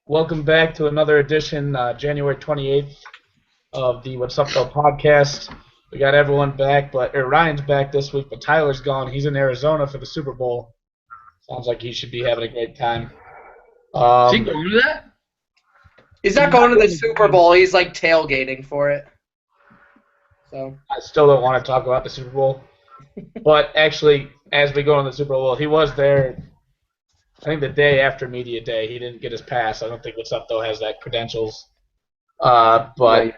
Welcome back to another edition, January 28th of the WhatSupTho Podcast. We got everyone back, but Ryan's back this week, but Tyler's gone. He's in Arizona for the Super Bowl. Sounds like he should be having a great time. Is he going to that? He's not going to the Super Bowl. He's like tailgating for it. So I still don't want to talk about the Super Bowl. But actually, as we go on the Super Bowl, he was there, I think, the day after Media Day. He didn't get his pass. I don't think WhatSupTho has that credentials. But I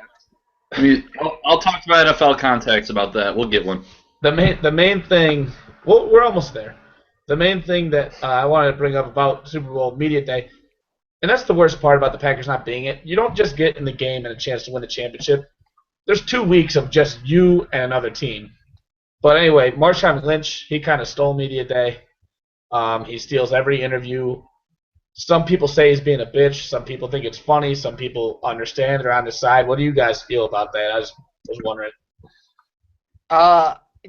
mean, I'll talk to my NFL contacts about that. We'll get one. the main thing, well, we're almost there. The main thing that I wanted to bring up about Super Bowl Media Day, and that's the worst part about the Packers not being it. You don't just get in the game and a chance to win the championship. There's 2 weeks of just you and another team. But anyway, Marshawn Lynch, he kind of stole Media Day. He steals every interview. Some people say he's being a bitch. Some people think it's funny. Some people understand. They're on his side. What do you guys feel about that? I was wondering.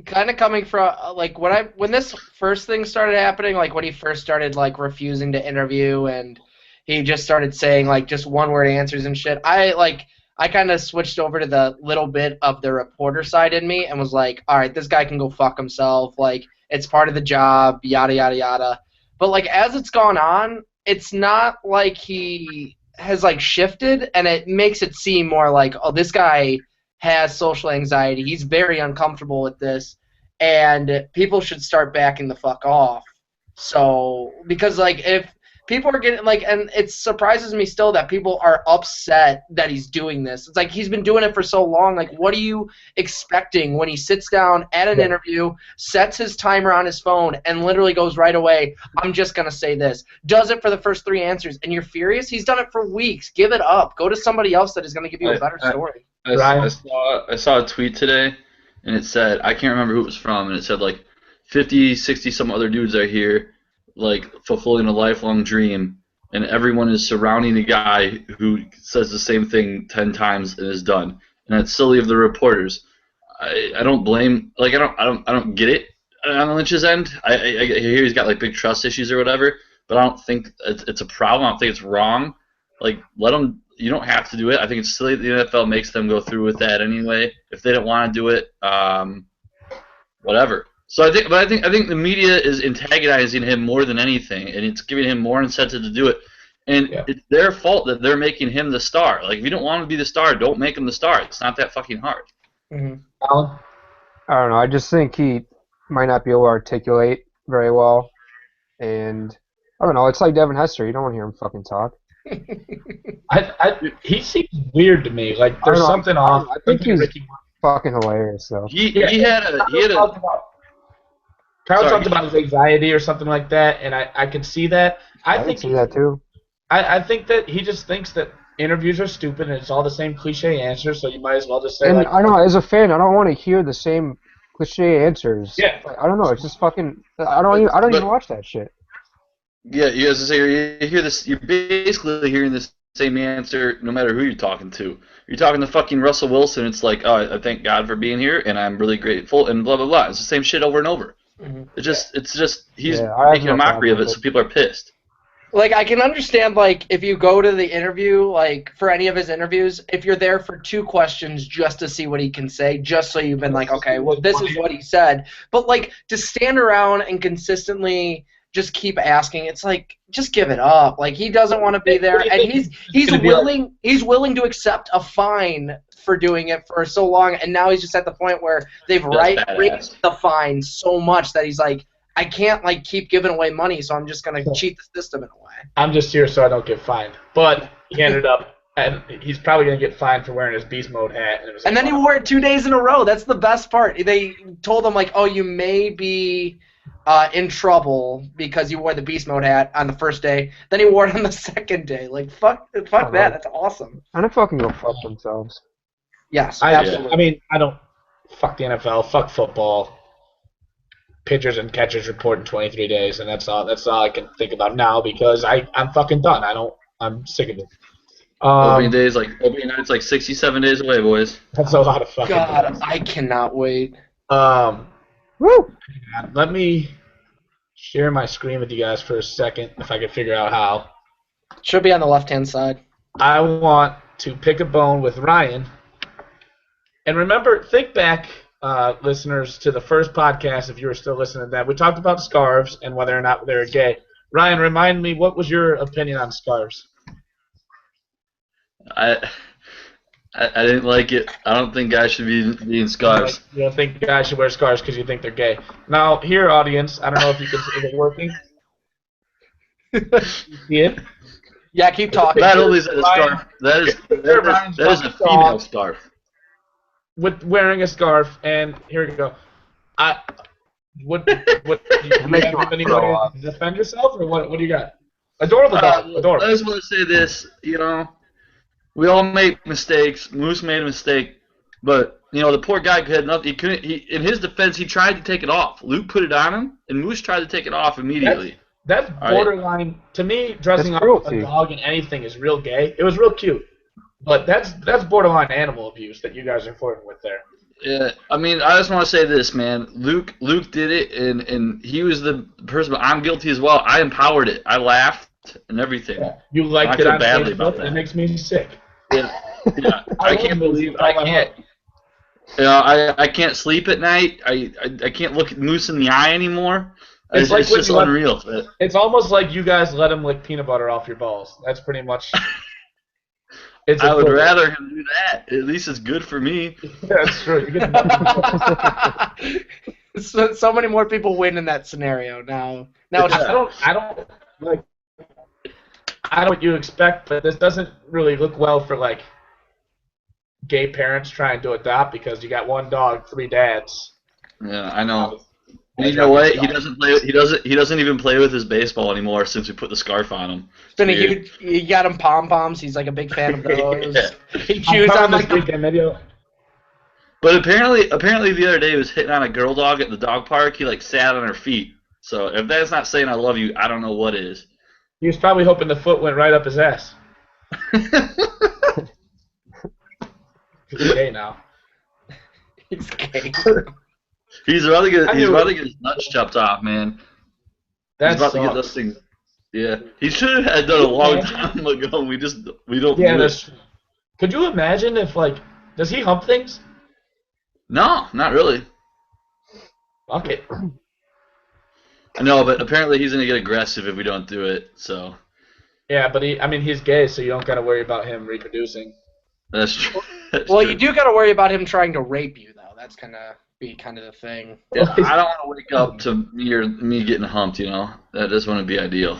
kind of coming from like when this first thing started happening, like when he first started like refusing to interview and he just started saying like just one word answers and shit. I kind of switched over to the little bit of the reporter side in me and was like, all right, this guy can go fuck himself. Like, it's part of the job, yada, yada, yada. But, like, as it's gone on, it's not like he has, like, shifted, and it makes it seem more like, oh, this guy has social anxiety. He's very uncomfortable with this, and people should start backing the fuck off. So, because, like, if people are getting, like, and it surprises me still that people are upset that he's doing this. It's like he's been doing it for so long. Like, what are you expecting when he sits down at an interview, sets his timer on his phone, and literally goes right away, I'm just going to say this. Does it for the first 3 answers, and you're furious? He's done it for weeks. Give it up. Go to somebody else that is going to give you a better story. I saw a tweet today, and it said, I can't remember who it was from, and it said, like, 50, 60 some other dudes are here, like, fulfilling a lifelong dream, and everyone is surrounding a guy who says the same thing 10 times and is done. And that's silly of the reporters. I don't blame, like, I don't get it on Lynch's end. I hear he's got like big trust issues or whatever, but I don't think it's a problem. I don't think it's wrong. Like, let them. You don't have to do it. I think it's silly that the NFL makes them go through with that anyway. If they don't want to do it, whatever. So I think the media is antagonizing him more than anything, and it's giving him more incentive to do it. And it's their fault that they're making him the star. Like, if you don't want to be the star, don't make him the star. It's not that fucking hard. Mm-hmm. Alan? I don't know. I just think he might not be able to articulate very well. And I don't know. It's like Devin Hester. You don't want to hear him fucking talk. He seems weird to me. Like, there's something off. I think he's fucking hilarious, though. Kyle talked about his anxiety or something like that, and I can see that. I can see that too. I think that he just thinks that interviews are stupid and it's all the same cliche answers, so you might as well just say. And like, I know, as a fan, I don't want to hear the same cliche answers. Yeah. I don't know. It's just fucking. I don't even watch that shit. Yeah, you guys say you hear this. You're basically hearing the same answer no matter who you're talking to. You're talking to fucking Russell Wilson. It's like, oh, I thank God for being here, and I'm really grateful, and blah blah blah. It's the same shit over and over. Mm-hmm. It's just he's making a mockery of it, so people are pissed. Like, I can understand, like, if you go to the interview, like, for any of his interviews, if you're there for 2 questions just to see what he can say, just so you've been like, okay, well, this is what he said. But, like, to stand around and consistently just keep asking, it's like, just give it up. Like, he doesn't want to be there, and he's willing to accept a fine for doing it for so long, and now he's just at the point where they've raised the fine so much that he's like, I can't, like, keep giving away money, so I'm just going to cheat the system in a way. I'm just here so I don't get fined. But he ended up, and he's probably going to get fined for wearing his Beast Mode hat. And then he wore it 2 days in a row. That's the best part. They told him, like, oh, you may be in trouble because you wore the Beast Mode hat on the first day. Then he wore it on the second day. Like, fuck that. That's awesome. And they fucking go fuck themselves. Yes, absolutely. I mean, I don't fuck the NFL, fuck football. Pitchers and catchers report in 23 days, and that's all I can think about now because I'm fucking done. I'm sick of it. Opening night's like 67 days away, boys. That's a lot of fucking God, days. I cannot wait. Woo! Let me share my screen with you guys for a second, if I can figure out how. Should be on the left-hand side. I want to pick a bone with Ryan. And remember, think back, listeners, to the first podcast, if you were still listening to that. We talked about scarves and whether or not they're gay. Ryan, remind me, what was your opinion on scarves? I didn't like it. I don't think guys should be in scarves. You don't think guys should wear scarves because you think they're gay. Now, here, audience, I don't know if you can see it working. You see it? Yeah, keep talking. Not only is it a scarf, that is a female scarf. With wearing a scarf, and here we go. What do you have anybody to defend yourself, or what do you got? Adorable dog. Adorable. I just want to say this, we all make mistakes. Moose made a mistake, but the poor guy had nothing. He couldn't. In his defense, he tried to take it off. Luke put it on him, and Moose tried to take it off immediately. That's borderline. To me, dressing up a dog in anything is real gay. It was real cute, but that's borderline animal abuse that you guys are flirting with there. Yeah, I mean, I just want to say this, man. Luke did it, and he was the person. But I'm guilty as well. I empowered it. I laughed and everything. Yeah. You liked it on badly Facebook? about that. It makes me sick. Yeah. I can't believe I can't. I can't sleep at night. I can't look Moose in the eye anymore. It's just unreal. It's almost like you guys let him lick peanut butter off your balls. That's pretty much. I would rather him do that. At least it's good for me. That's true. You get so many more people win in that scenario now. I don't know what you expect, but this doesn't really look well for like gay parents trying to adopt because you got one dog, 3 dads. Yeah, I know. And you know what? He doesn't play. He doesn't even play with his baseball anymore since we put the scarf on him. It's been a huge. You got him pom poms. He's like a big fan of those. Yeah. He chews on this weekend video. But apparently the other day he was hitting on a girl dog at the dog park. He like sat on her feet. So if that's not saying I love you, I don't know what is. He was probably hoping the foot went right up his ass. He's gay now. He's gay. He's about to get his nuts chopped off, man. That's He's about to get those things. Yeah, he should have done a long time ago. We don't. Yeah, do that's it. true. Could you imagine if does he hump things? No, not really. Fuck it. I know, but apparently he's gonna get aggressive if we don't do it. So. Yeah, but he's gay, so you don't gotta worry about him reproducing. That's true. You do gotta worry about him trying to rape you, though. That's gonna be kind of the thing. Yeah, I don't want to wake up to me getting humped. That just wouldn't be ideal.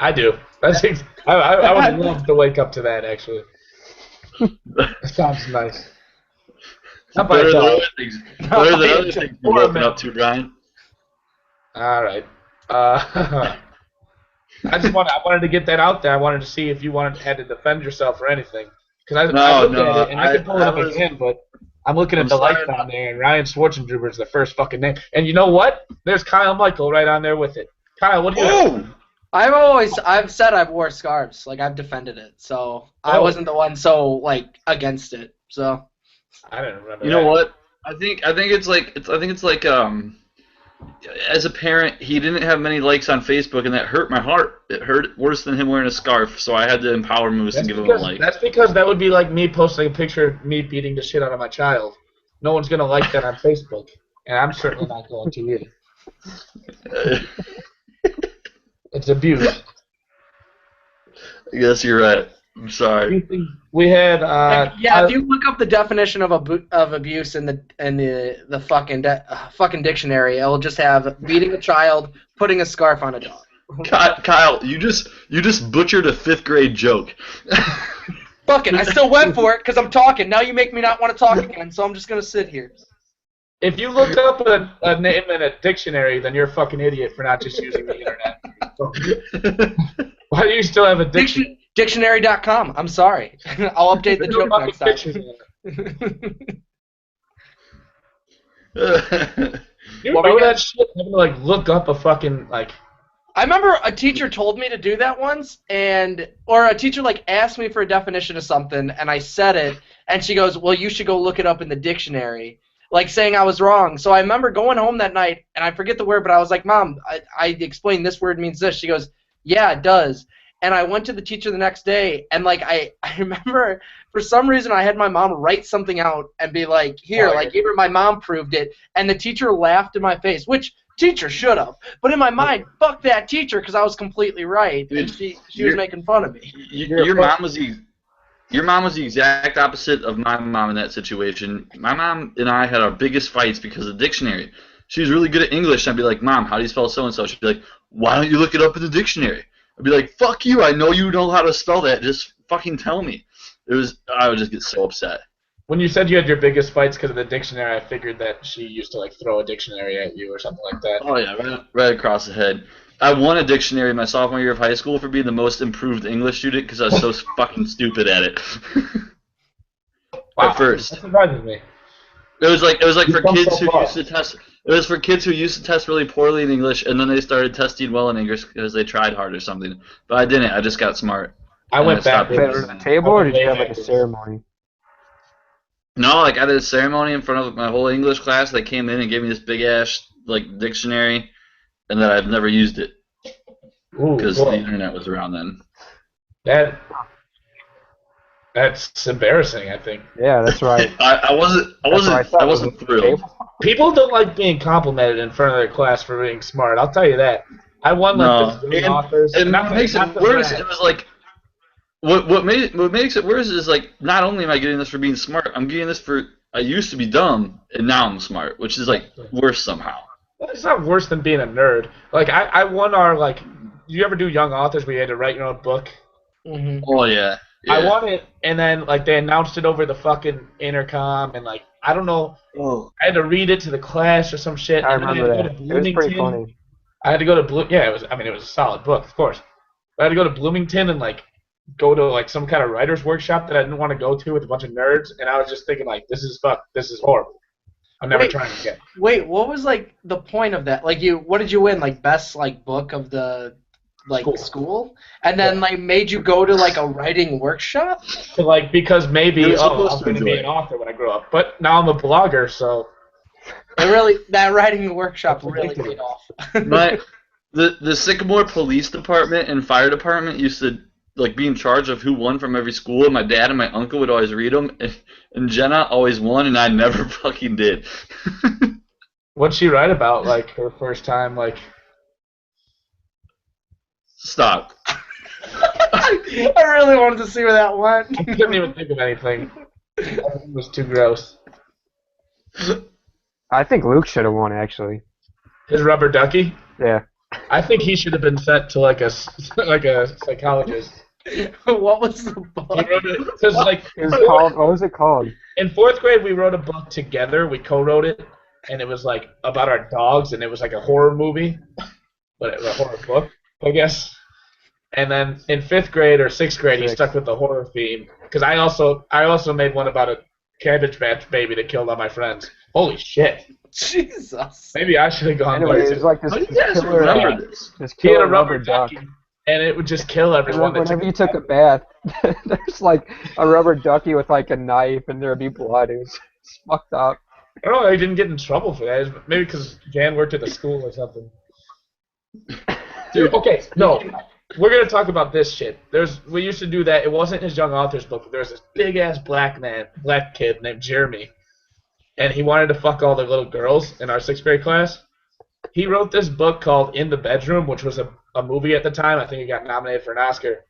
I do. I would love to wake up to that, actually. That sounds nice. What are the other things you're waking up to, Brian? All right. I wanted to get that out there. I wanted to see if you had to defend yourself or anything. Because I looked at it, and I could pull it up again, but I'm looking at the lights on there, and Ryan Schwarzenegger is the first fucking name. And you know what? There's Kyle Michael right on there with it. Kyle, what do you have? I've said I've wore scarves. Like, I've defended it. So I wasn't the one against it. So I didn't remember. You know what? I think it's like as a parent, he didn't have many likes on Facebook, and that hurt my heart. It hurt worse than him wearing a scarf, so I had to empower Moose and give him a like. That's because that would be like me posting a picture of me beating the shit out of my child. No one's going to like that on Facebook, and I'm certainly not going to either. It's abuse. I guess you're right. I'm sorry. We had if you look up the definition of abuse in the fucking dictionary, it'll just have beating a child, putting a scarf on a dog. Kyle, you just butchered a 5th grade joke. Fuck it, I still went for it because I'm talking. Now you make me not want to talk again, so I'm just gonna sit here. If you look up a name in a dictionary, then you're a fucking idiot for not just using the internet. Why do you still have a dictionary? Dictionary.com. I'm sorry. I'll update the joke next time. You remember that shit? Having to look up a fucking I remember a teacher told me to do that once, or a teacher asked me for a definition of something, and I said it, and she goes, "Well, you should go look it up in the dictionary," saying I was wrong. So I remember going home that night, and I forget the word, but I was like, "Mom, I explained this word means this." She goes, Yeah, it does. And I went to the teacher the next day, and like I remember for some reason I had my mom write something out and be like, here, like even my mom proved it, and the teacher laughed in my face, which teacher should have. But in my mind, fuck that teacher, because I was completely right, and she was making fun of me. Your mom was the exact opposite of my mom in that situation. My mom and I had our biggest fights because of the dictionary. She was really good at English, and I'd be like, Mom, how do you spell so-and-so? She'd be like, why don't you look it up in the dictionary? I'd be like, fuck you, I know you know how to spell that, just fucking tell me. I would just get so upset. When you said you had your biggest fights because of the dictionary, I figured that she used to like throw a dictionary at you or something like that. Oh yeah, right across the head. I won a dictionary my sophomore year of high school for being the most improved English student because I was so fucking stupid at it. Wow, At first. that surprises me. It was like for come kids so who far. used to test. It was for kids who used to test really poorly in English, and then they started testing well in English because they tried hard or something. But I didn't. I just got smart. I And went stopped back. Put it on the table, or did you have like a ceremony? No, like I did a ceremony in front of my whole English class. They came in and gave me this big ass like dictionary, and then I've never used it because the internet was around then. That's embarrassing, I think. Yeah, that's right. I wasn't thrilled. People don't like being complimented in front of their class for being smart. I'll tell you that. I won like the young authors. And what makes it worse, it was like what makes it worse is like not only am I getting this for being smart, I'm getting this for I used to be dumb and now I'm smart, which is like worse somehow. It's not worse than being a nerd. Like I won our like. You ever do young authors where you had to write your own book? Mm-hmm. Oh yeah. I won it, and then like they announced it over the fucking intercom, and like I don't know, I had to read it to the class or some shit. I and remember that. It was pretty funny. I had to go to it was a solid book, of course. But I had to go to Bloomington and like go to like some kind of writer's workshop that I didn't want to go to with a bunch of nerds, and I was just thinking like, this is horrible. I'm never trying again. Wait, what was like the point of that? Like what did you win? Like best like book of the school? And then like made you go to like a writing workshop? So, like because maybe I'm going to be an it. author when I grow up. But now I'm a blogger, so That writing workshop really paid off. The Sycamore Police Department and Fire Department used to like be in charge of who won from every school, and my dad and my uncle would always read them, and Jenna always won, and I never fucking did. What'd she write about? Like her first time, like. Stop. I really wanted to see where that went. I couldn't even think of anything. It was too gross. I think Luke should have won, actually. His rubber ducky? Yeah. I think he should have been sent to like a psychologist. What was the book? It was called. What was it called? In 4th grade, we wrote a book together. We co-wrote it, and it was like about our dogs, and it was like a horror movie, but it was a horror book, I guess. And then in 5th grade or 6th grade, he stuck with the horror theme because I also made one about a Cabbage Patch baby that killed all my friends. Holy shit! Jesus. Maybe I should have gone. Anyway, it was like this killer rubber duck. And it would just kill everyone. Whenever you took a bath, there's like a rubber ducky with like a knife, and there'd be blood. It was fucked up. I don't know. He didn't get in trouble for that. Maybe because Jan worked at the school or something. Dude, okay, no. We're gonna talk about this shit. We used to do that. It wasn't his young authors book. But there was this big ass black kid named Jeremy, and he wanted to fuck all the little girls in our 6th grade class. He wrote this book called In the Bedroom, which was a movie at the time. I think it got nominated for an Oscar.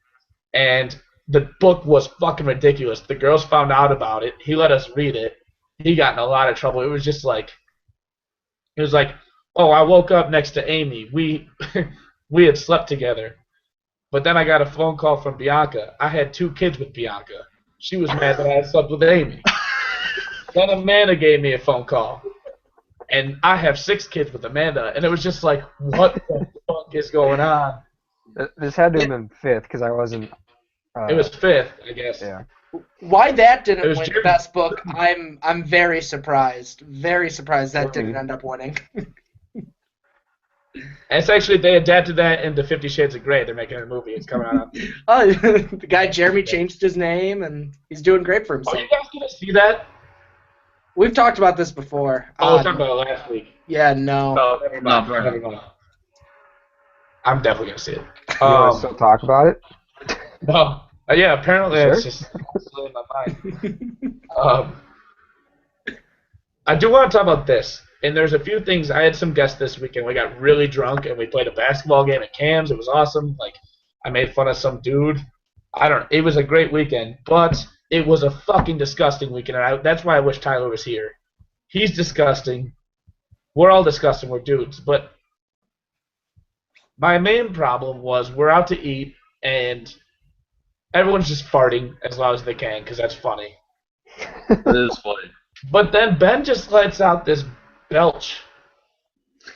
And the book was fucking ridiculous. The girls found out about it. He let us read it. He got in a lot of trouble. It was like, oh, I woke up next to Amy. We had slept together. But then I got a phone call from Bianca. I had 2 kids with Bianca. She was mad that I had slept with Amy. Then Amanda gave me a phone call. And I have 6 kids with Amanda. And it was just like, what the fuck is going on? This had to have been 5th because I wasn't. It was 5th, I guess. Yeah. Why that didn't win best book, I'm very surprised. Very surprised that didn't end up winning. It's actually, they adapted that into 50 Shades of Grey. They're making a movie. It's coming out. Oh, the guy Jeremy changed his name, and he's doing great for himself. Oh, you guys gonna see that? We've talked about this before. Oh, we talked about it last week. Yeah, no. Oh, never mind. I'm definitely gonna see it. You want to still talk about it? No. Yeah, apparently Sure. it's just still in my mind. I do want to talk about this. And there's a few things. I had some guests this weekend. We got really drunk and we played a basketball game at Cam's. It was awesome. Like, I made fun of some dude. It was a great weekend, but it was a fucking disgusting weekend. And that's why I wish Tyler was here. He's disgusting. We're all disgusting. We're dudes. But my main problem was we're out to eat and everyone's just farting as loud as they can because that's funny. It is funny. But then Ben just lets out this belch,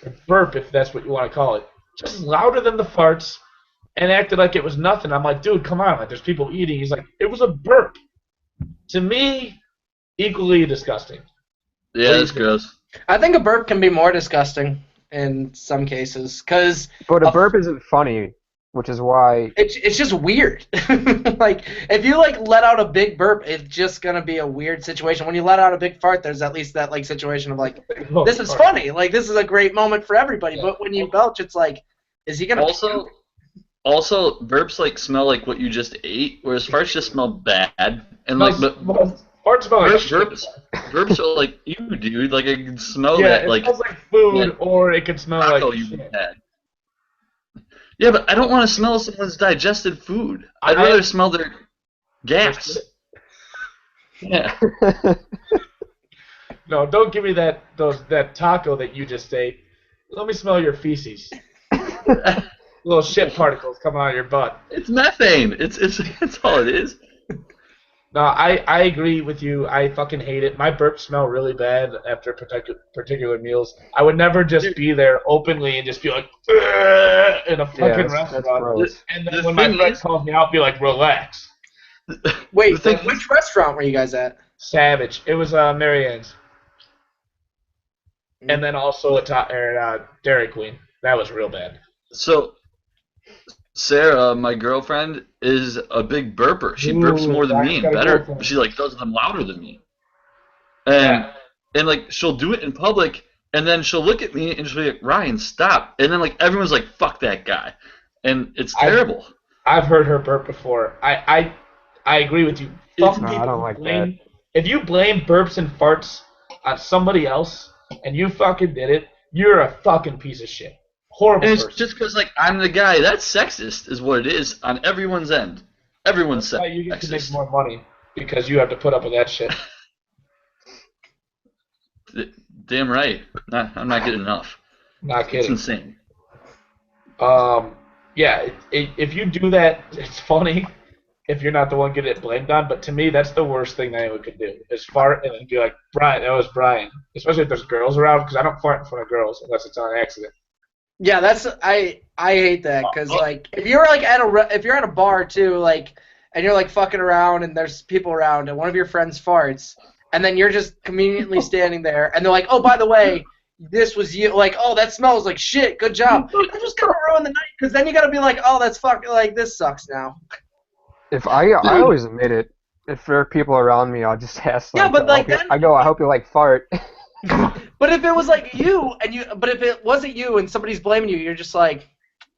or burp, if that's what you want to call it, just louder than the farts, and acted like it was nothing. I'm like, dude, come on, like there's people eating. He's like, it was a burp. To me, equally disgusting. Yeah, it's gross. I think a burp can be more disgusting in some cases, because But a burp isn't funny, which is why. it's just weird. Like, if you let out a big burp, it's just gonna be a weird situation. When you let out a big fart, there's at least that situation of this is funny. Like, this is a great moment for everybody. Yeah. But when you belch, it's like, is he gonna? Also, burps smell like what you just ate, whereas farts just smell bad. And farts smell like burps are like, ew, dude. Like, I can smell yeah, that. It smells like food, or it could smell like you had. Yeah, but I don't want to smell someone's digested food. I'd rather smell their gas. Yeah. No, don't give me that taco that you just ate. Let me smell your feces. Little shit particles coming out of your butt. It's methane. It's all it is. No, I agree with you. I fucking hate it. My burps smell really bad after particular meals. I would never just be there openly and just be like, in a fucking restaurant. And then when my friend calls me out, be like, relax. Wait, which restaurant were you guys at? Savage. It was Marianne's. And then also at Dairy Queen. That was real bad. So, Sarah, my girlfriend, is a big burper. She burps more than me and better. She does them louder than me. And she'll do it in public, and then she'll look at me and she'll be like, Ryan, stop. And then everyone's like, fuck that guy. And it's terrible. I've heard her burp before. I agree with you. No, I don't like that. If you blame burps and farts on somebody else and you fucking did it, you're a fucking piece of shit. Horrible. And it's just because I'm the guy. That's sexist, is what it is on everyone's end. Everyone's sexist. That's why you get to make more money because you have to put up with that shit. Damn right. I'm not getting enough. Not kidding. It's insane. Yeah. If you do that, it's funny. If you're not the one getting it blamed on, but to me, that's the worst thing that anyone could do is fart and then be like, Brian, that was Brian. Especially if there's girls around, because I don't fart in front of girls unless it's on accident. Yeah, I hate that because if you're if you're at a bar too and you're fucking around and there's people around and one of your friends farts and then you're just conveniently standing there and they're like, oh, by the way, this was you, oh, that smells like shit, good job. You're just gonna ruin the night because then you gotta be like, oh, that's fucking this sucks now. If I always admit it, if there are people around me, I'll just ask. Yeah, but I hope you fart. But if it was you but if it wasn't you and somebody's blaming you, you're just like,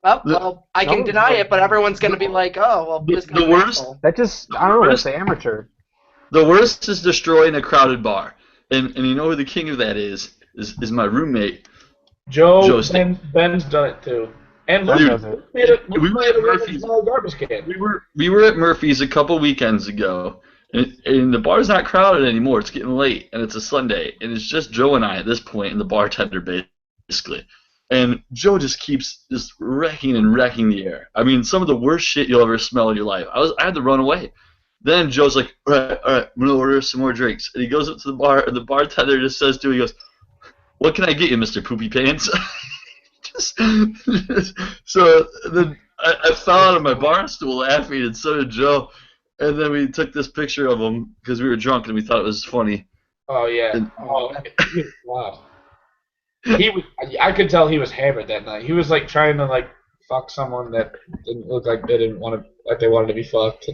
oh, well, I can deny it, but everyone's gonna be like, oh, well, this the worst. That just I don't know. That's amateur. The worst is destroying a crowded bar, and you know who the king of that is my roommate. Joe. Ben's done it too. And we were at Murphy's. Garbage can. We were at Murphy's a couple weekends ago. And the bar's not crowded anymore. It's getting late, and it's a Sunday, and it's just Joe and I at this point, and the bartender basically. And Joe just keeps just wrecking the air. I mean, some of the worst shit you'll ever smell in your life. I had to run away. Then Joe's like, all right, I'm gonna order some more drinks. And he goes up to the bar, and the bartender just says to him, he goes, "What can I get you, Mr. Poopy Pants?" So then I fell out of my bar stool laughing, and so did Joe. And then we took this picture of him because we were drunk and we thought it was funny. Oh yeah. Wow. I could tell he was hammered that night. He was trying to fuck someone that didn't look like they wanted to be fucked.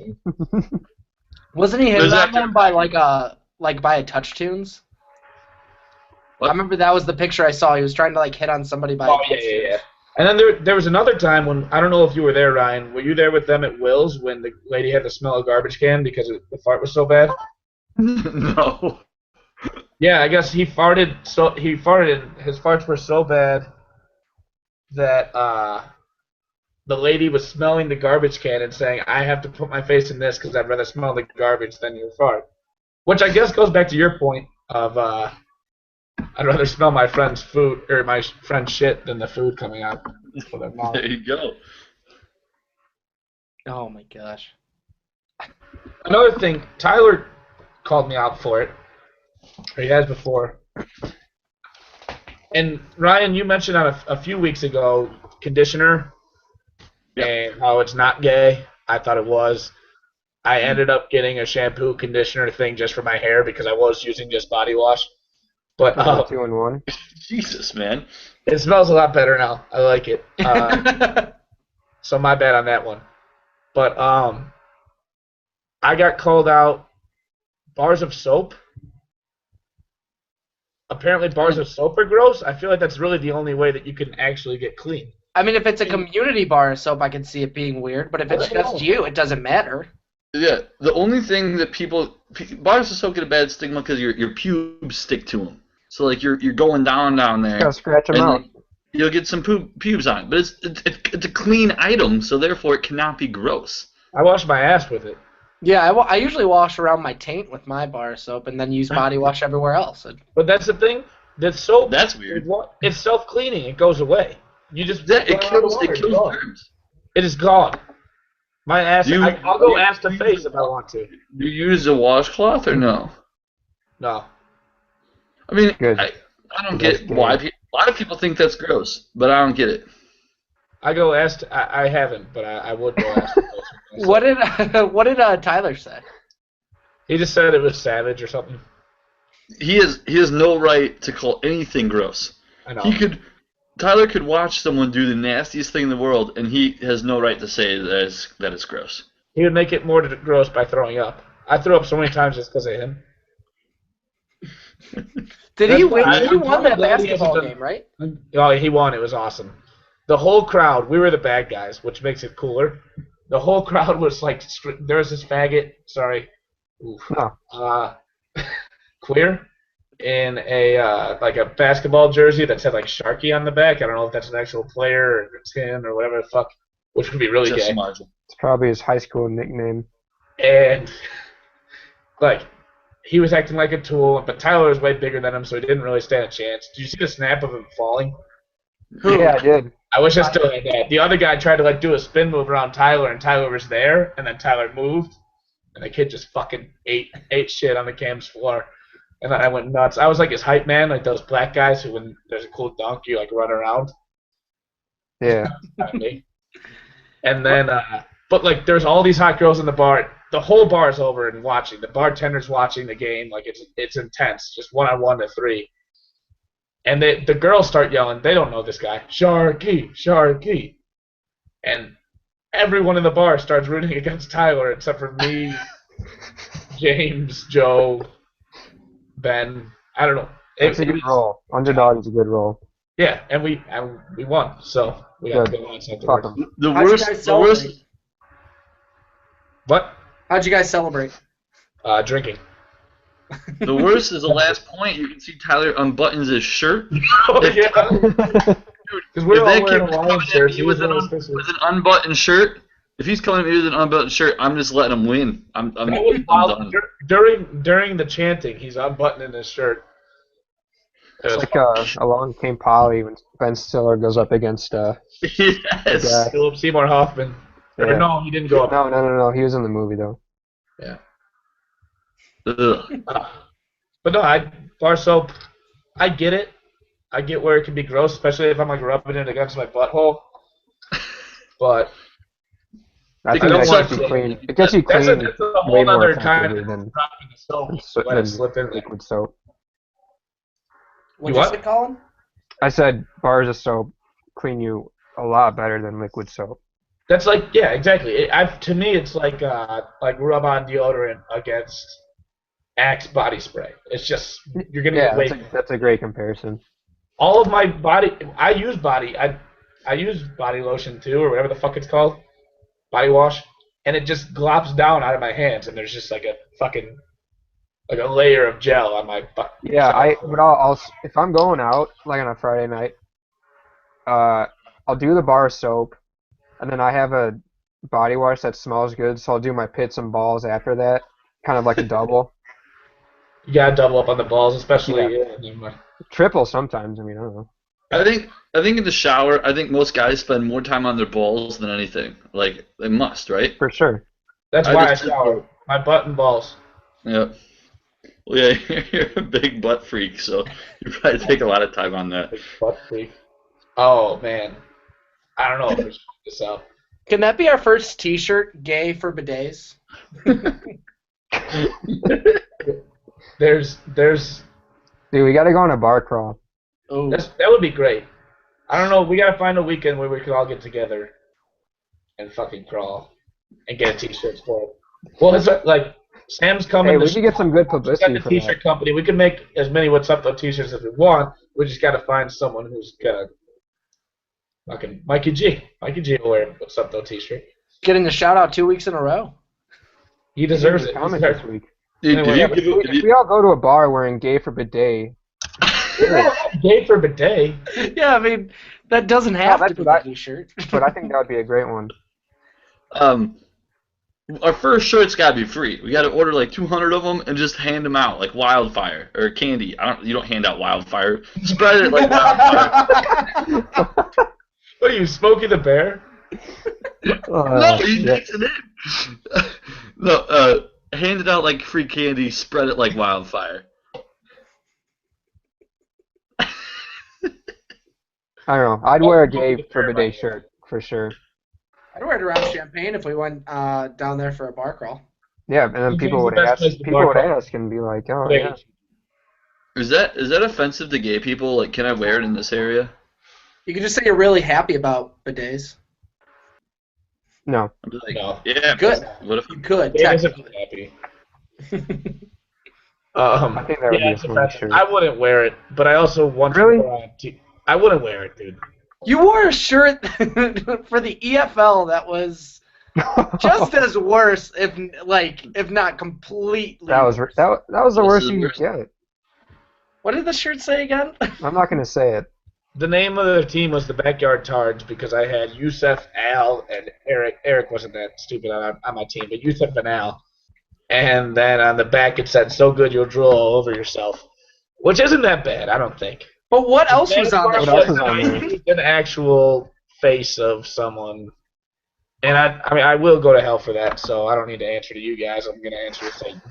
Wasn't he hit on them by by a Touch Tunes? What? I remember that was the picture I saw. He was trying to hit on somebody by. Oh yeah. And then there was another time when, I don't know if you were there, Ryan. Were you there with them at Will's when the lady had to smell a garbage can because the fart was so bad? No. Yeah, I guess he farted. And his farts were so bad that the lady was smelling the garbage can and saying, "I have to put my face in this because I'd rather smell the garbage than your fart." Which I guess goes back to your point of I'd rather smell my friend's food or my friend's shit than the food coming out of their mouth. There you go. Oh my gosh. Another thing, Tyler called me out for it. Or he has before. And Ryan, you mentioned on a few weeks ago conditioner and how it's not gay. I thought it was. I ended up getting a shampoo conditioner thing just for my hair because I was using just body wash. But 2-in-1. Jesus, man. It smells a lot better now. I like it. So my bad on that one. But I got called out. Bars of soap. Apparently bars of soap are gross. I feel like that's really the only way that you can actually get clean. I mean, if it's a community bar of soap, I can see it being weird. But if it's just you, it doesn't matter. Yeah, the only thing that bars of soap get a bad stigma because your pubes stick to them. So like you're going down there. Gotta scratch them out. You'll get some pubes on it, but it's a clean item, so therefore it cannot be gross. I wash my ass with it. Yeah, I usually wash around my taint with my bar of soap and then use body wash everywhere else. But that's the thing. The soap. That's weird. It's self-cleaning. It goes away. You just it kills germs. It is gone. My ass. I'll go ass to face if I want to. Do you use a washcloth or no? No. I mean, Good. I don't get why a lot of people think that's gross, but I don't get it. I go ass. I haven't, but I would go ass to face. What did Tyler say? He just said it was savage or something. He has no right to call anything gross. I know. Tyler could watch someone do the nastiest thing in the world, and he has no right to say that it's gross. He would make it more gross by throwing up. I threw up so many times just because of him. Did he win? He won that basketball game, right? Oh, he won. It was awesome. The whole crowd, we were the bad guys, which makes it cooler. The whole crowd was like, there was this faggot, sorry, queer, in a like a basketball jersey that said like Sharky on the back. I don't know if that's an actual player or if it's him or whatever the fuck, which would be really gay. It's probably his high school nickname. And like he was acting like a tool, but Tyler was way bigger than him, so he didn't really stand a chance. Did you see the snap of him falling? Yeah, I did. I wish I still had that. The other guy tried to like do a spin move around Tyler, and Tyler was there, and then Tyler moved, and the kid just fucking ate shit on the Cam's floor. And then I went nuts. I was like his hype man, like those black guys who, when there's a cool dunk, you like run around. Yeah. And then, but like there's all these hot girls in the bar. The whole bar's over and watching. The bartender's watching the game. Like it's intense, just 1-on-1 to 3. And the girls start yelling. They don't know this guy. Sharky, Sharky. And everyone in the bar starts rooting against Tyler except for me, James, Joe, Ben. I don't know. It's a good role. Underdog is a good role. Yeah, and we won. So we got to go on something. The worst. What? How'd you guys celebrate? Drinking. The worst is the last point. You can see Tyler unbuttons his shirt. Oh, yeah. Because we're all wearing Hawaiian shirts. With an unbuttoned shirt, if he's coming at me with an unbuttoned shirt, I'm just letting him win. I'm done. During the chanting, he's unbuttoning his shirt. It's like Along Came Polly when Ben Stiller goes up against yes. Philip Seymour Hoffman. Yeah. Or no, he didn't go up. No. He was in the movie though. Yeah. But no, bar soap. I get it. I get where it can be gross, especially if I'm like rubbing it against my butthole. But I think that gets you clean. It gets you clean. That's a whole other kind of than dropping the soap. Let it slip in. Liquid soap. What'd you say, Colin? I said bars of soap clean you a lot better than liquid soap. That's like, yeah, exactly. To me, it's like rub-on deodorant against Axe body spray. It's just you're gonna get that's a great comparison. All of my body, I use body. I use body lotion too, or whatever the fuck it's called, body wash, and it just glops down out of my hands, and there's just like a fucking like a layer of gel on my butt. Yeah, but I'll if I'm going out like on a Friday night, I'll do the bar soap, and then I have a body wash that smells good, so I'll do my pits and balls after that, kind of like a double. You gotta double up on the balls, especially. Triple sometimes. I mean, I don't know. I think in the shower, I think most guys spend more time on their balls than anything. Like they must, right? For sure. That's why I shower. My butt and balls. Yep. Well, yeah, you're a big butt freak, so you probably take a lot of time on that. Big butt freak. Oh man, I don't know if we should put this up. Can that be our first T-shirt? Gay for bidets. There's. Dude, we gotta go on a bar crawl. Oh, That would be great. I don't know. We gotta find a weekend where we can all get together and fucking crawl and get a T-shirt for it. Well, it's like Sam's coming. Hey, we could get some good publicity got for the T-shirt that. company. We can make as many What's Up Though T-shirts as we want. We just gotta find someone who's gonna fucking Mikey G. Mikey G will wear a What's Up Though T-shirt. getting a shout out 2 weeks in a row. He deserves it. Comment this week. Dude, Anyway, If we all go to a bar wearing gay for bidet, Gay for bidet. Yeah, I mean that doesn't have that's to be what the T-shirt. but I think that would be a great one. Our first shirt's gotta be free. We gotta order like 200 of them and just hand them out like wildfire or candy. You don't hand out wildfire. Spread it like wildfire. What are you, Smokey the Bear? No, he takes it in. No, hand it out like free candy. Spread it like wildfire. I don't know. I'd wear a gay for bidet shirt for sure. I'd wear it around Champagne if we went down there for a bar crawl. Yeah, and then Champagne's people would the best ask. place to People bar would crawl. ask and be like, "Oh yeah." Is that offensive to gay people? Like, can I wear it in this area? You can just say you're really happy about bidets. No. I'd be like, No. yeah. Good. What if? You could. Gay doesn't technically. be happy. I think that would be a it's funny offensive. shirt. I wouldn't wear it, but I also want Really? to wear it. I wouldn't wear it, dude. You wore a shirt for the EFL that was just as worse, if not completely. That was worse. that was the This worst is you worse. could get. What did the shirt say again? I'm not gonna say it. The name of the team was the Backyard Tards because I had Yusef, Al, and Eric. Eric wasn't that stupid on my team, but Yusef and Al. And then on the back it said, "So good you'll drool all over yourself," which isn't that bad, I don't think. But what else was on What that else shirt? is on there? An actual face of someone. And I mean, I will go to hell for that, so I don't need to answer to you guys. I'm going to answer to Satan.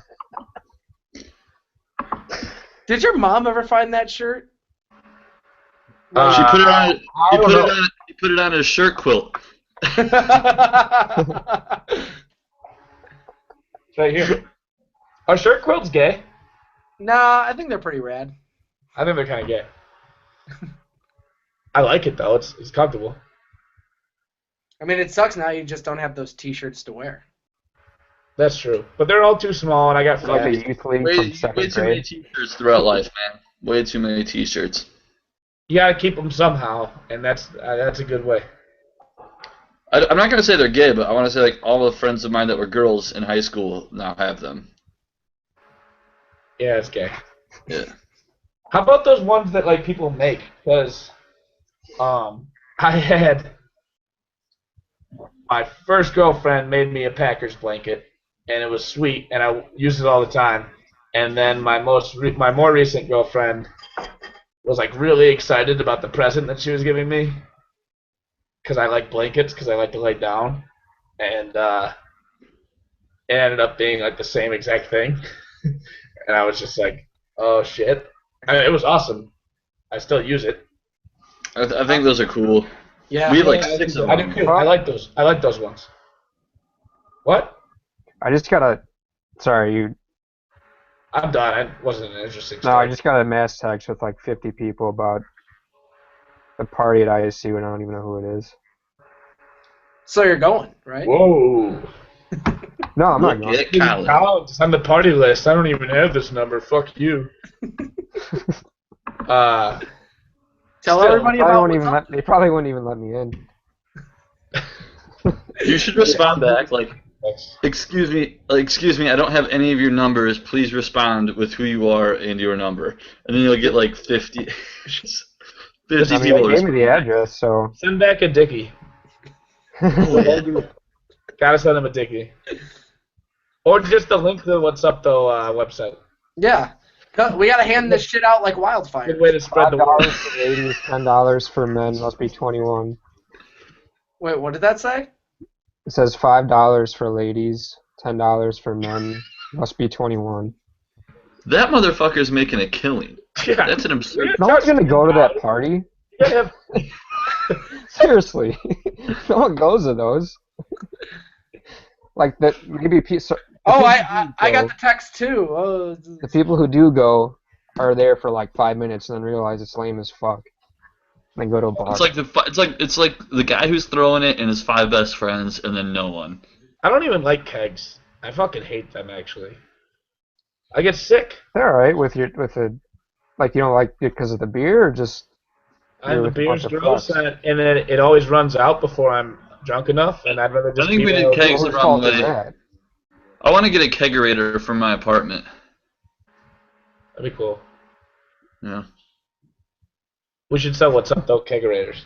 Did your mom ever find that shirt? She put it on. I don't know. He put it on his shirt quilt. It's right here. Are shirt quilts gay? Nah, I think they're pretty rad. I think they're kind of gay. I like it, though. It's comfortable. I mean, it sucks now you just don't have those T-shirts to wear. That's true. But they're all too small, and I got It's like fat. a youth league Way, from way second too many grade. T-shirts throughout life, man. Way too many T-shirts. You got to keep them somehow, and that's a good way. I'm not gonna say they're gay, but I want to say like all the friends of mine that were girls in high school now have them. Yeah, it's gay. Yeah. How about those ones that like people make? Because I had my first girlfriend made me a Packers blanket, and it was sweet, and I used it all the time. And then my more recent girlfriend was like really excited about the present that she was giving me, because I like blankets, because I like to lay down, and it ended up being like the same exact thing, and I was just like, oh shit. I mean, it was awesome. I still use it. I think those are cool. Yeah. We have like Yeah, 6 of I them. do too. I like those. I like those ones. What? I just got a. Sorry, you. I'm done. It wasn't an interesting No, story. I just got a mass text with like 50 people about a party at ISU, and I don't even know who it is. So you're going, right? Whoa. No, I'm not Look going. at Colin. Collins, it's on the party list. I don't even have this number. Fuck you. Tell Still, everybody about what's up. They probably wouldn't even let me in. You should respond back like, excuse me, I don't have any of your numbers. Please respond with who you are and your number. And then you'll get like 50 They people gave me respond. the address, so. Send back a dickie. Gotta send him a dickie. Or just the link to the WhatSupTho website. Yeah. We gotta hand this shit out like wildfire. Good way to spread the $5 word. for ladies, $10 for men. Must be 21. Wait, what did that say? It says $5 for ladies, $10 for men. Must be 21. That motherfucker's making a killing. Yeah. That's an absurd. No one's gonna go to that party. Yeah. Seriously, no one goes to those. Like that, maybe. I got the text too. Oh, The people who do go are there for like 5 minutes and then realize it's lame as fuck. And then go to a bar. It's like the guy who's throwing it and his 5 best friends, and then no one. I don't even like kegs. I fucking hate them, actually. I get sick. They're alright with the, like, you don't like it because of the beer or just. And the with a bunch beer's of gross, fucks? and then it always runs out before I'm drunk enough, and I'd rather just I think be we there. did kegs the Whose wrong fault is way. that? I want to get a kegerator for my apartment. That'd be cool. Yeah. We should sell WhatSupTho kegerators.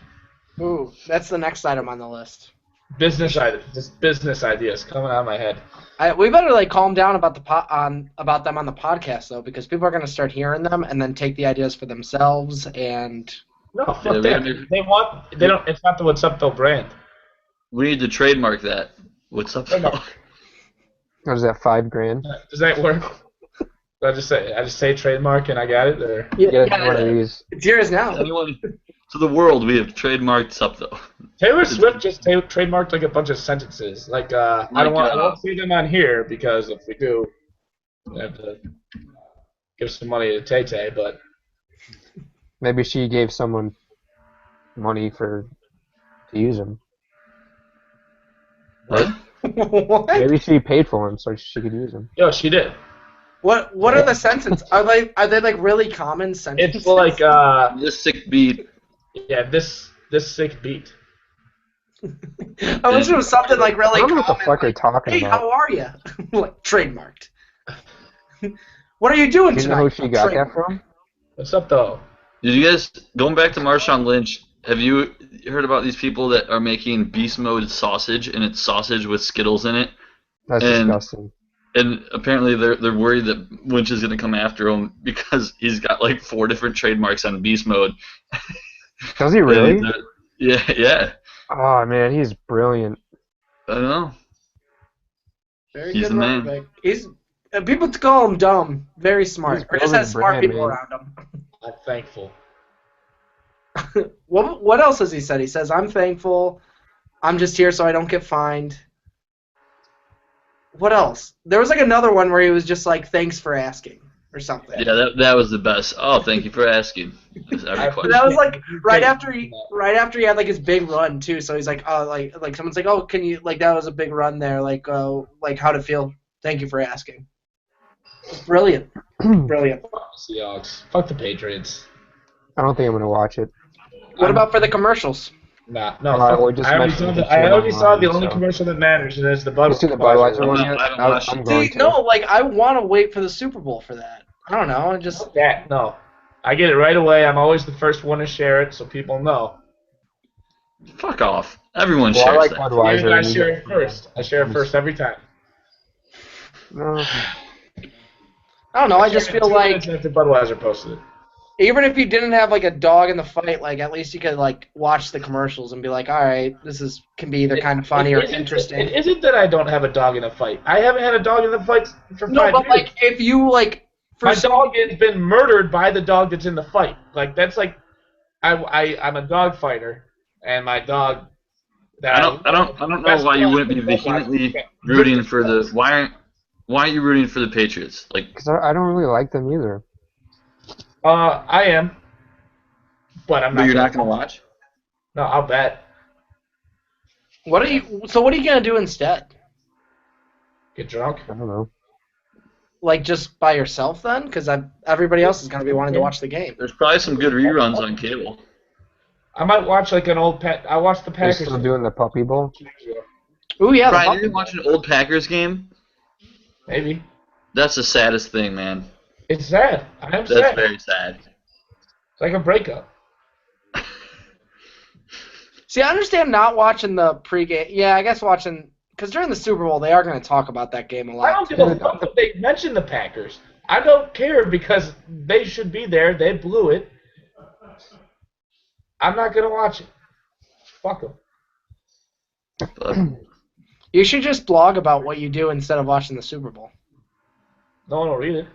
ooh, that's the next item on the list. Business ideas, just business ideas coming out of my head. We better like calm down about about them on the podcast though, because people are gonna start hearing them and then take the ideas for themselves and. No, fuck Yeah, that. They don't. It's not the WhatSupTho brand. We need to trademark that. What's up? Trademark. What is that, $5,000? Does that work? I just say trademark and I got it, or Get one of these. It's yours now. Anyone to the world, we have trademarked SupTho. Taylor Swift just trademarked like a bunch of sentences. Like I won't say them on here because if we do, I have to give some money to Tay Tay. But Maybe she gave someone money to use them. What? What? Maybe she paid for them so she could use them. yo, she did. What are the sentences? Are they like really common sentences? It's like This sick beat. yeah, this sick beat. I wish it was something like I really don't know what the common. fuck they're Like, talking hey, about. how are you? Like trademarked. What are you doing Do you know tonight? who she got that from? What's up though? Did you guys, going back to Marshawn Lynch, have you heard about these people that are making beast mode sausage, and it's sausage with Skittles in it? That's And- disgusting. And apparently they're worried that Lynch is going to come after him because he's got like 4 different trademarks on beast mode. Does he really? Yeah. Oh man, he's brilliant. I don't know. Very He's good the running man. back. He's people call him dumb. Very smart. He's Or just building has smart brand, people man. around him. I'm thankful. What else has he said? He says, "I'm thankful. I'm just here so I don't get fined." What else? There was like another one where he was just like, "Thanks for asking" or something. Yeah, that was the best. Oh, thank you for asking. That's every I- question. That was like right after he had like his big run too. So he's like, "Oh, like someone's like, oh, can you like that was a big run there? Like how'd it feel? Thank you for asking." Brilliant, brilliant. Fuck the Seahawks. Fuck the Patriots. I don't think I'm gonna watch it. What about for the commercials? Nah, no. Alright, fuck we it. just I already mentioned saw the I shit already saw the online, only so. commercial that matters, and it's the You see the Budweiser one No, yet? I haven't watched I'm it. going See, to. no, like I want to wait for the Super Bowl for that. I don't know. I just That no. I get it right away. I'm always the first one to share it, so people know. Fuck off. Everyone Well, I shares like that. Budweiser. And I and you share get- it first. I share it first every time. No. I don't know. I just shared it feel 2 like minutes after Budweiser posted it. even if you didn't have like a dog in the fight, like at least you could like watch the commercials and be like, all right, this can be either kind of funny or It interesting. isn't that I don't have a dog in a fight. I haven't had a dog in the fight for 5 No, but years. like if you like for My some, dog has been murdered by the dog that's in the fight. Like that's like, I'm a dog fighter, and my dog. I don't know why you wouldn't be vehemently rooting for the why aren't you rooting for the Patriots? Like, Because I don't really like them either. I am, but I'm but not. you're not gonna watch? No, I'll bet. what are you gonna do instead? Get drunk. I don't know. Like just by yourself then? Because everybody else is gonna be wanting to watch the game. There's probably some good reruns on cable. I might watch like an old pet. I watched the They're Packers. still doing the Puppy Bowl. Ooh, yeah. Brian, you didn't watch an old Packers game? Maybe. That's the saddest thing, man. It's sad. I am That's sad. very sad. It's like a breakup. See, I understand not watching the pregame. Yeah, I guess watching because during the Super Bowl they are going to talk about that game a lot. I don't give a fuck if they mention the Packers. I don't care because they should be there. They blew it. I'm not gonna watch it. Fuck them. But You should just blog about what you do instead of watching the Super Bowl. No one will read it.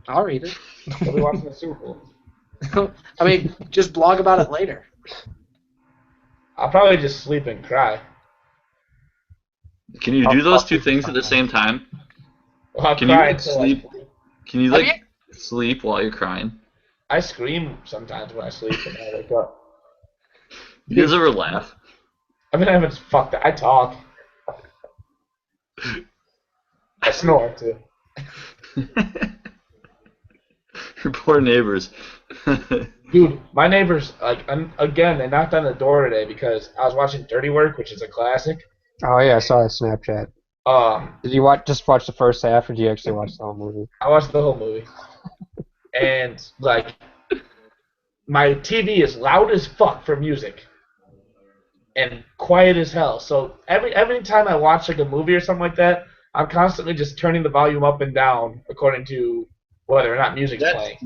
I'll read it. They'll be watching the Super Bowl. I mean, just blog about it later. I'll probably just sleep and cry. can you do those two things at the same time? I'll Can you cry like until sleep? Can you Have like sleep while you're crying? I scream sometimes when I sleep and I wake up. You guys ever laugh? I mean, I haven't fucked. I talk. I snore too. Your poor neighbors. Dude, my neighbors, like, again, they knocked on the door today because I was watching Dirty Work, which is a classic. Oh yeah, I saw that Snapchat. Did you just watch the first half, or did you actually watch the whole movie? I watched the whole movie. And, like, my TV is loud as fuck for music and quiet as hell. So every time I watch, like, a movie or something like that, I'm constantly just turning the volume up and down according to whether or not music's playing.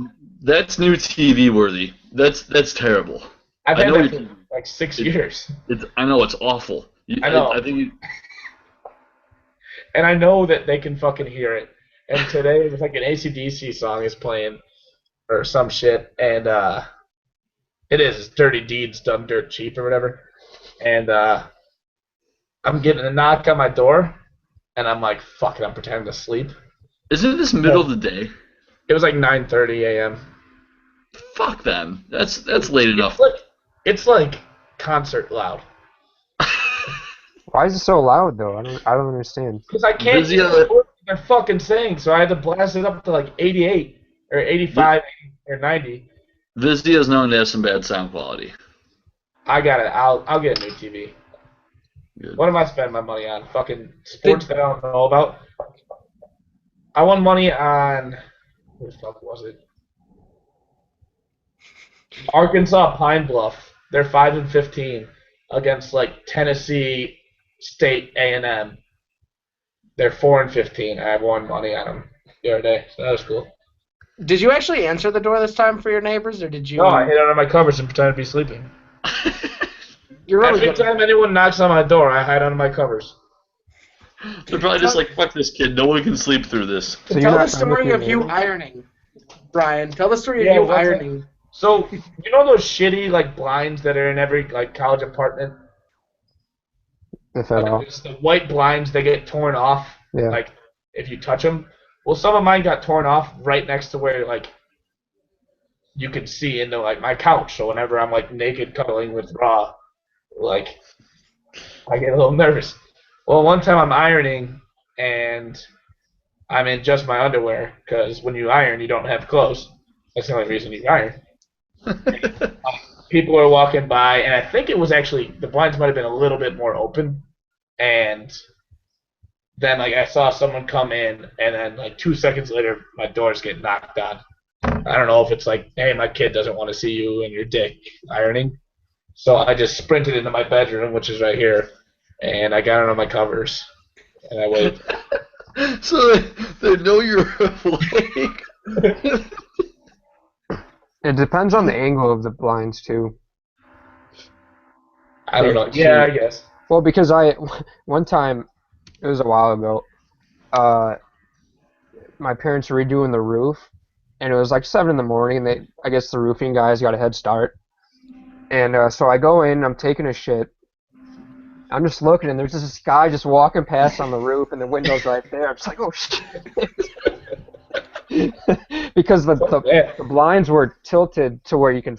That's new TV worthy. That's terrible. I've I had know that you- for, like, 6 years. I know it's awful. I know. I think And I know that they can fucking hear it. And today it was like an AC/DC song is playing or some shit, and it's Dirty Deeds Done Dirt Cheap or whatever. And I'm getting a knock on my door, and I'm like, fuck it, I'm pretending to sleep. isn't this middle of the day? It was like 9:30 a.m. Fuck them. That's late enough. It's like concert loud. Why is it so loud though? I don't understand. Because I can't Busy hear other- what they're fucking saying, so I had to blast it up to like 88 or 85 or 90. Vizia is known to have some bad sound quality. I got it. I'll get a new TV. Good. What am I spending my money on? Fucking sports that I don't know about. I won money on what the fuck was it? Arkansas Pine Bluff. They're 5-15 against like Tennessee State A&M. They're 4-15. I won money on them the other day, so that was cool. Did you actually answer the door this time for your neighbors, or did you? No, I hid under my covers and pretended to be sleeping. You're really Every good. time anyone knocks on my door, I hide under my covers. They're probably just like, fuck this kid. No one can sleep through this. So you're Tell the not story of you looking at- ironing, Brian. Tell the story of Yeah, you what's ironing. So, you know those shitty like blinds that are in every like college apartment? If at all. It's the white blinds, they get torn off, Yeah. like, if you touch them. Well, some of mine got torn off right next to where, like, you can see into, like, my couch. So whenever I'm, like, naked cuddling with Raw, like, I get a little nervous. Well, one time I'm ironing, and I'm in just my underwear, because when you iron, you don't have clothes. That's the only reason you iron. People are walking by, and I think it was actually, the blinds might have been a little bit more open, and then, like, I saw someone come in, and then, like, 2 seconds later, my doors get knocked on. I don't know if it's like, hey, my kid doesn't want to see you and your dick ironing. So I just sprinted into my bedroom, which is right here, and I got under my covers, and I waited. So they know you're awake. It depends on the angle of the blinds too. I don't know. Yeah, I guess. Well, because one time, it was a while ago, my parents were redoing the roof, and it was like 7 in the morning, and I guess the roofing guys got a head start. And so I go in, I'm taking a shit. I'm just looking, and there's just this guy just walking past on the roof, and the window's right there. I'm just like, oh shit. Because the blinds were tilted to where you can,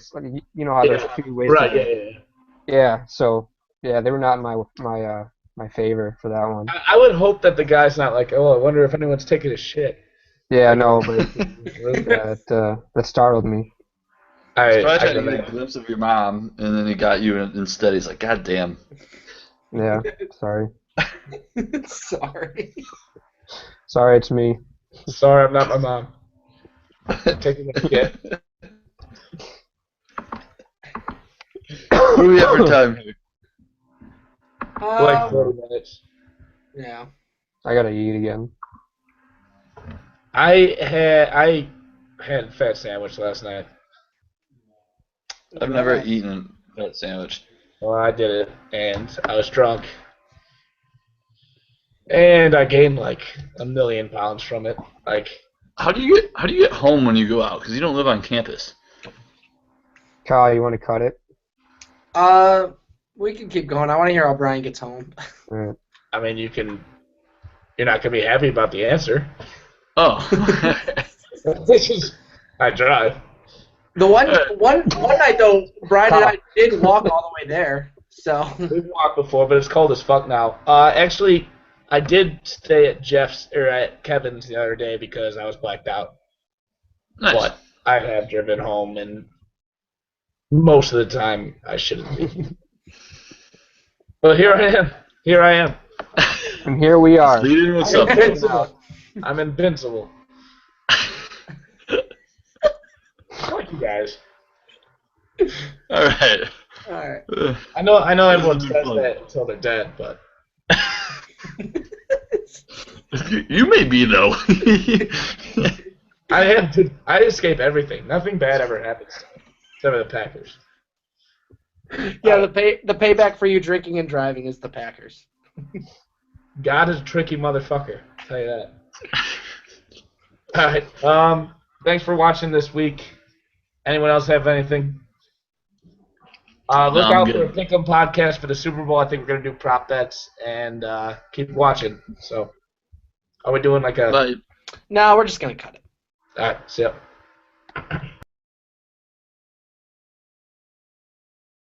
you know how there's two ways. Right, yeah. Yeah, so, yeah, they were not in my favor for that one. I would hope that the guy's not like, oh, I wonder if anyone's taking a shit. Yeah, no, but that startled me. He's probably I trying to can get a imagine. glimpse of your mom, and then he got you instead. He's like, God damn. Yeah, sorry. Sorry. Sorry, it's me. Sorry, I'm not my mom. Taking a shit. What do we have for time here? Like 40 minutes. Yeah. I gotta eat again. I had a fat sandwich last night. I've never eaten that sandwich. Well, I did it, and I was drunk. And I gained like 1,000,000 pounds from it. Like, How do you get home when you go out? Because you don't live on campus. Kyle, you want to cut it? We can keep going. I want to hear how Brian gets home. Alright. I mean, you're not gonna be happy about the answer. Oh. I drive. The one night though, Brian and I did walk all the way there. So We've walked before, but it's cold as fuck now. Actually, I did stay at Jeff's or at Kevin's the other day because I was blacked out. Nice. But I have driven home, and most of the time I shouldn't be. But here I am. Here I am. And here we are. Leading with I'm something. invincible. I'm invincible. Fuck you guys. All right. all right. I know everyone This is says fun. that until they're dead, but You may be though. I escape everything. Nothing bad ever happens to me, except for the Packers. Yeah, the payback for you drinking and driving is the Packers. God is a tricky motherfucker. I'll tell you that. All right. Thanks for watching this week. Anyone else have anything? Look No, I'm out good. for a Pick'em podcast for the Super Bowl. I think we're gonna do prop bets and keep watching. So, are we doing like a? Bye. No, we're just gonna cut it. All right. See ya.